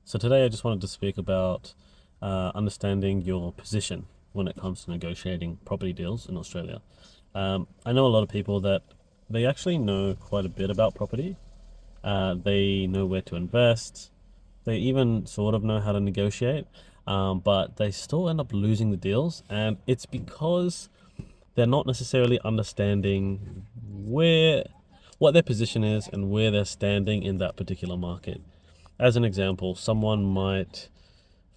So today I just wanted to speak about understanding your position when it comes to negotiating property deals in Australia. I know a lot of people that they actually know quite a bit about property. They know where to invest. They even sort of know how to negotiate, but they still end up losing the deals, and it's because they're not necessarily understanding where what their position is and where they're standing in that particular market. As an example, someone might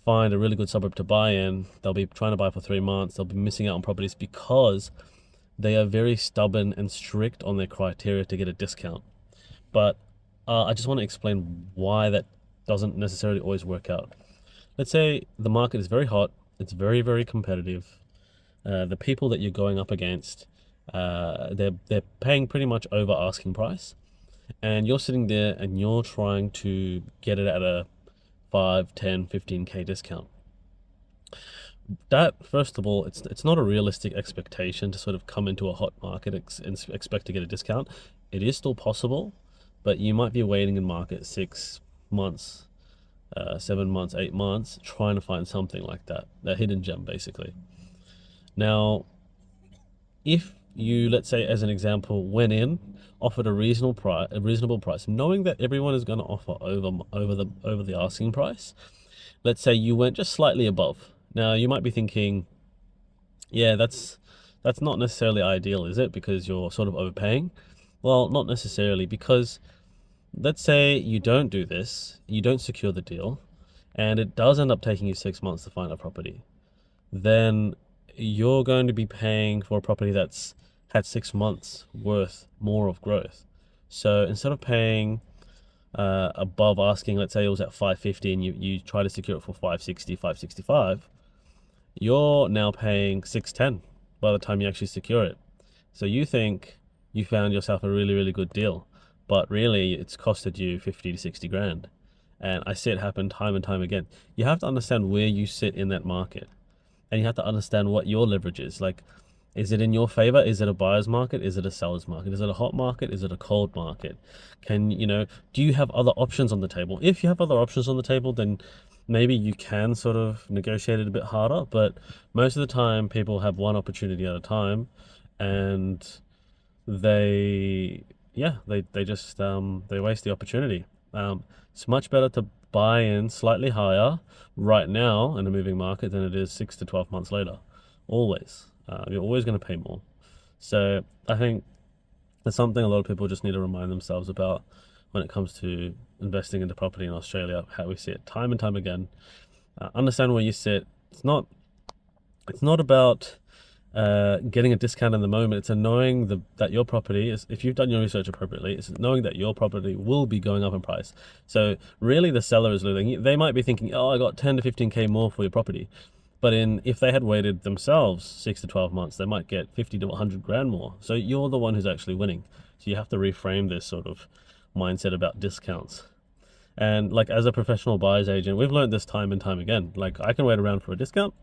find a really good suburb to buy in. They'll be trying to buy for 3 months. They'll be missing out on properties because they are very stubborn and strict on their criteria to get a discount. But I just want to explain why that doesn't necessarily always work out. Let's say the market is very hot, it's very, very competitive. The people that you're going up against, they're paying pretty much over asking price, and you're sitting there and you're trying to get it at a 5, 10, 15K discount. That, first of all, it's not a realistic expectation to sort of come into a hot market and expect to get a discount. It is still possible, but you might be waiting in market 6 months, 7 months, 8 months, trying to find something like that hidden gem, basically. Now, if you, let's say, as an example, went in, offered a reasonable price, knowing that everyone is going to offer over the asking price. Let's say you went just slightly above. Now you might be thinking, yeah, that's not necessarily ideal, is it? Because you're sort of overpaying. Well, not necessarily, because let's say you don't do this, you don't secure the deal, and it does end up taking you 6 months to find a property. Then you're going to be paying for a property that's had 6 months worth more of growth. So instead of paying above asking, let's say it was at 550 and you try to secure it for 560, 565, you're now paying 610 by the time you actually secure it. So you think you found yourself a really, really good deal, but really it's costed you 50 to 60 grand. And I see it happen time and time again. You have to understand where you sit in that market, and you have to understand what your leverage is. Like, is it in your favor? Is it a buyer's market? Is it a seller's market? Is it a hot market? Is it a cold market? Do you have other options on the table? If you have other options on the table, then maybe you can sort of negotiate it a bit harder. But most of the time, people have one opportunity at a time, and they, yeah, they just they waste the opportunity. It's much better to buy in slightly higher right now in a moving market than it is 6 to 12 months later. Always. You're always going to pay more. So I think there's something a lot of people just need to remind themselves about when it comes to investing into property in Australia, how we see it time and time again. Understand where you sit. It's not about getting a discount in the moment. It's knowing that your property is, if you've done your research appropriately, it's knowing that your property will be going up in price. So really the seller is losing. They might be thinking, oh, I got 10 to 15K more for your property. But if they had waited themselves 6 to 12 months, they might get 50 to 100 grand more. So you're the one who's actually winning. So you have to reframe this sort of mindset about discounts. And like, as a professional buyer's agent, we've learned this time and time again. Like, I can wait around for a discount,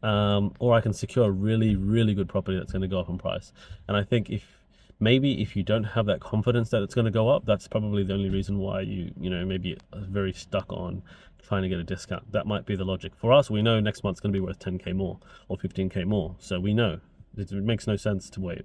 or I can secure a really, really good property that's going to go up in price. And I think if you don't have that confidence that it's going to go up, that's probably the only reason why maybe are very stuck on trying to get a discount. That might be the logic. For us, we know next month's going to be worth 10K more or 15K more. So we know it makes no sense to wait.